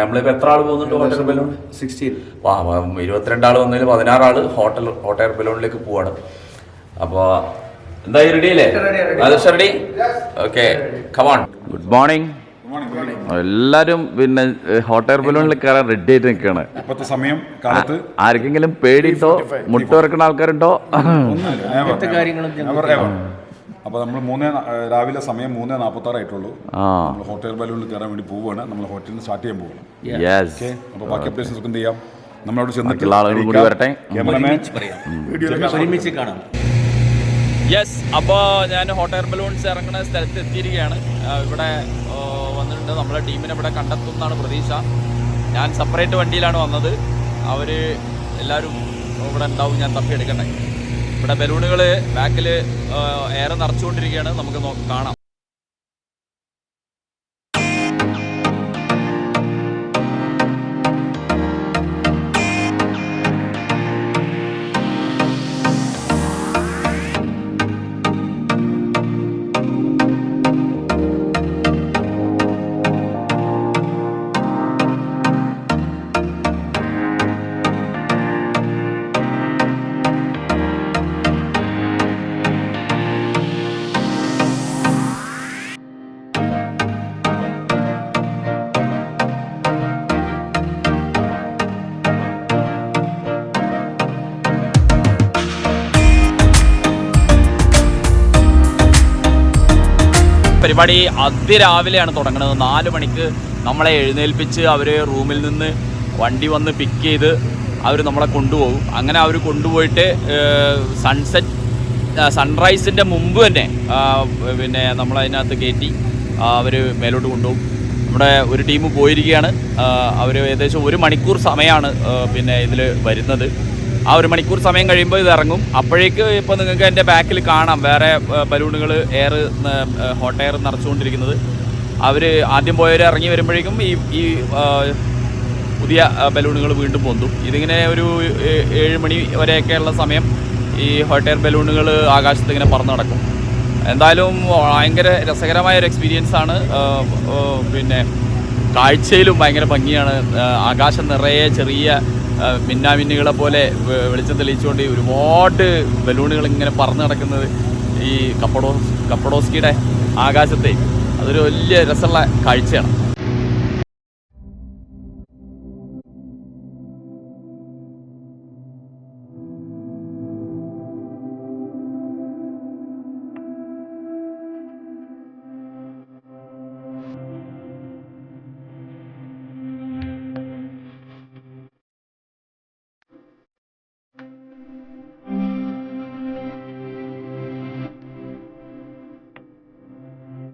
നമ്മളിപ്പോൾ എത്ര ആൾ പോകുന്നുണ്ട് ഹോട്ട് എയർ ബലൂൺ? 16. 22 ആൾ വന്നതിൽ 16 ആൾ ഹോട്ട് എയർ ബലൂണിലേക്ക് പോവാണ്. അപ്പോൾ എന്തായി, റെഡി അല്ലേ? Ready? Okay, come on. Good morning. എല്ലാരും പിന്നെ ഹോട്ട് എയർ ബലൂണിൽ കയറാൻ റെഡി ആയിട്ട് നിൽക്കുകയാണ്. ഇപ്പോഴത്തെ സമയം കാലത്ത് ആർക്കെങ്കിലും പേടിയിട്ടോ മുട്ട തുറക്കുന്ന ആൾക്കാരുണ്ടോ? അപ്പോൾ നമ്മൾ രാവിലെ സമയം 3:46 ആയിട്ടുള്ളൂ. നമ്മൾ ഹോട്ട് എയർ ബലൂണിൽ കയറാൻ വേണ്ടി പോവുകയാണ്. നമ്മൾ ഹോട്ടലിൽ നിന്ന് സ്റ്റാർട്ട് ചെയ്യാൻ പോവുകയാണ്. അപ്പോൾ ബാക്കി അപ്ഡേഷൻസ് ഒക്കെ എന്ത് ചെയ്യാം? നമ്മളവിടെ ചെന്നിട്ട് ബാക്കിയുള്ള ആളുകൾ കൂടി വരട്ടെ. ക്യാമറമാൻ ഒരുമിച്ച് കാണാം. യെസ്, അപ്പോൾ ഞാൻ ഹോട്ട് എയർ ബലൂൺസ് ഇറങ്ങുന്ന സ്ഥലത്ത് എത്തിയിരിക്കുകയാണ്. ഇവിടെ വന്നിട്ടുണ്ട്. നമ്മളെ ടീമിനെ ഇവിടെ കണ്ടെത്തുമെന്നാണ് പ്രതീക്ഷ. ഞാൻ സെപ്പറേറ്റ് വണ്ടിയിലാണ് വന്നത്. അവർ എല്ലാവരും ഇവിടെ ഉണ്ടാവും. ഞാൻ തപ്പിയെടുക്കണ്ടേ. ഇവിടെ ബലൂണുകൾ ബാക്കിൽ എയർ നിറച്ചുകൊണ്ടിരിക്കുകയാണ്. നമുക്ക് കാണാം. പരിപാടി അതിരാവിലെയാണ് തുടങ്ങുന്നത്. 4 മണിക്ക് നമ്മളെ എഴുന്നേൽപ്പിച്ച് അവർ റൂമിൽ നിന്ന് വണ്ടി വന്ന് പിക്ക് ചെയ്ത് അവർ നമ്മളെ കൊണ്ടുപോകും. അങ്ങനെ അവർ കൊണ്ടുപോയിട്ട് സൺറൈസിൻ്റെ മുമ്പ് തന്നെ പിന്നെ നമ്മളതിനകത്ത് കയറ്റി അവർ മേലോട്ട് കൊണ്ടുപോകും. നമ്മുടെ ഒരു ടീം പോയിരിക്കുകയാണ്. അവർ ഏകദേശം 1 മണിക്കൂർ സമയമാണ് പിന്നെ ഇതിൽ വരുന്നത്. ആ 1 മണിക്കൂർ സമയം കഴിയുമ്പോൾ ഇത് ഇറങ്ങും. അപ്പോഴേക്ക് ഇപ്പോൾ നിങ്ങൾക്ക് എൻ്റെ ബാക്കിൽ കാണാം വേറെ ബലൂണുകൾ ഹോട്ട് എയർ നിറച്ചുകൊണ്ടിരിക്കുന്നത്. അവർ ആദ്യം പോയവർ ഇറങ്ങി വരുമ്പോഴേക്കും ഈ പുതിയ ബലൂണുകൾ വീണ്ടും പൊന്തും. ഇതിങ്ങനെ ഒരു 7 മണി വരെയൊക്കെയുള്ള സമയം ഈ ഹോട്ട് എയർ ബലൂണുകൾ ആകാശത്ത് ഇങ്ങനെ പറന്ന് നടക്കും. എന്തായാലും ഭയങ്കര രസകരമായ ഒരു എക്സ്പീരിയൻസ് ആണ്. പിന്നെ കാഴ്ചയിലും ഭയങ്കര ഭംഗിയാണ്. ആകാശം നിറയെ ചെറിയ മിന്നാമിന്നുകളെ പോലെ വെളിച്ചം തെളിയിച്ചുകൊണ്ട് ഒരുപാട് ബലൂണുകൾ ഇങ്ങനെ പറന്ന് നടക്കുന്നത് ഈ കപ്പഡോസ്കിയുടെ ആകാശത്തെ അതൊരു വലിയ രസമുള്ള കാഴ്ചയാണ്.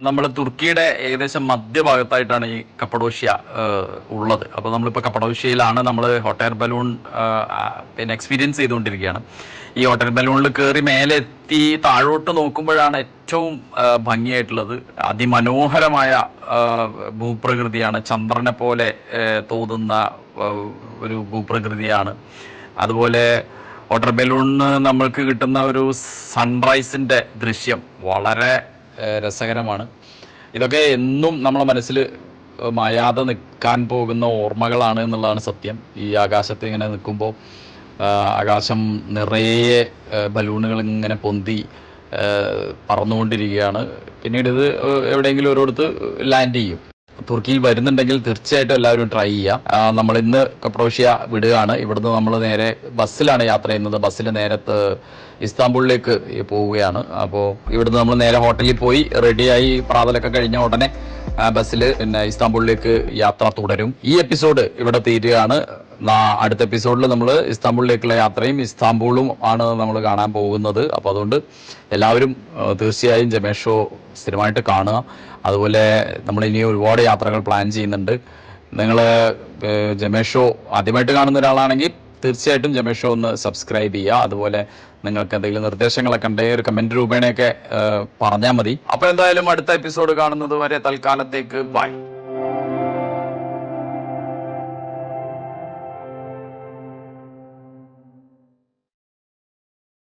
നമ്മൾ തുർക്കിയുടെ ഏകദേശം മധ്യഭാഗത്തായിട്ടാണ് ഈ കപ്പഡോഷ്യ ഉള്ളത്. അപ്പോൾ നമ്മളിപ്പോൾ കപ്പഡോഷ്യയിലാണ്. നമ്മൾ ഹോട്ട് എയർ ബലൂൺ പിന്നെ എക്സ്പീരിയൻസ് ചെയ്തുകൊണ്ടിരിക്കുകയാണ്. ഈ ഹോട്ട് എയർ ബലൂണിൽ കയറി മേലെ എത്തി താഴോട്ട് നോക്കുമ്പോഴാണ് ഏറ്റവും ഭംഗിയായിട്ടുള്ളത്. അതിമനോഹരമായ ഭൂപ്രകൃതിയാണ്. ചന്ദ്രനെ പോലെ തോന്നുന്ന ഒരു ഭൂപ്രകൃതിയാണ്. അതുപോലെ ഹോട്ട് എയർ ബലൂണിന് നമ്മൾക്ക് കിട്ടുന്ന ഒരു സൺറൈസിൻ്റെ ദൃശ്യം വളരെ രസകരമാണ്. ഇതൊക്കെ എന്നും നമ്മളെ മനസ്സിൽ മായാതെ നിൽക്കാൻ പോകുന്ന ഓർമ്മകളാണ് എന്നുള്ളതാണ് സത്യം. ഈ ആകാശത്ത് ഇങ്ങനെ നിൽക്കുമ്പോൾ ആകാശം നിറയെ ബലൂണുകൾ ഇങ്ങനെ പൊന്തി പറന്നുകൊണ്ടിരിക്കുകയാണ്. പിന്നീട് ഇത് എവിടെയെങ്കിലും ഒരിടത്ത് ലാൻഡ് ചെയ്യും. തുർക്കിയിൽ വരുന്നുണ്ടെങ്കിൽ തീർച്ചയായിട്ടും എല്ലാവരും ട്രൈ ചെയ്യാം. നമ്മൾ ഇന്ന് കപ്പഡോഷ്യ വിടുകയാണ്. ഇവിടുന്ന് നമ്മൾ നേരെ ബസ്സിലാണ് യാത്ര ചെയ്യുന്നത്. ബസ്സിൽ നേരെ ഇസ്താംബുളിലേക്ക് പോവുകയാണ്. അപ്പോൾ ഇവിടുന്ന് നമ്മൾ നേരെ ഹോട്ടലിൽ പോയി റെഡിയായി പ്രാതലൊക്കെ കഴിഞ്ഞ ഉടനെ ബസ്സിൽ പിന്നെ ഇസ്താംബുളിലേക്ക് യാത്ര തുടരും. ഈ എപ്പിസോഡ് ഇവിടെ തീരുകയാണ്. അടുത്ത എപ്പിസോഡിൽ നമ്മൾ ഇസ്താംബുളിലേക്കുള്ള യാത്രയും ഇസ്താംബുളും ആണ് നമ്മൾ കാണാൻ പോകുന്നത്. അപ്പോൾ അതുകൊണ്ട് എല്ലാവരും തീർച്ചയായും ജമേഷ് ഷോ സ്ഥിരമായിട്ട് കാണുക. അതുപോലെ നമ്മൾ ഇനി ഒരുപാട് യാത്രകൾ പ്ലാൻ ചെയ്യുന്നുണ്ട്. നിങ്ങൾ ജമേഷ് ഷോ ആദ്യമായിട്ട് കാണുന്ന ഒരാളാണെങ്കിൽ തീർച്ചയായിട്ടും ജമേഷ് ഷോ ഒന്ന് സബ്സ്ക്രൈബ് ചെയ്യുക. അതുപോലെ നിങ്ങൾക്ക് എന്തെങ്കിലും നിർദ്ദേശങ്ങളൊക്കെ ഉണ്ടെങ്കിൽ ഒരു കമൻറ്റ് രൂപേണയൊക്കെ പറഞ്ഞാൽ മതി. അപ്പോൾ എന്തായാലും അടുത്ത എപ്പിസോഡ് കാണുന്നത് വരെ തൽക്കാലത്തേക്ക് ബൈ.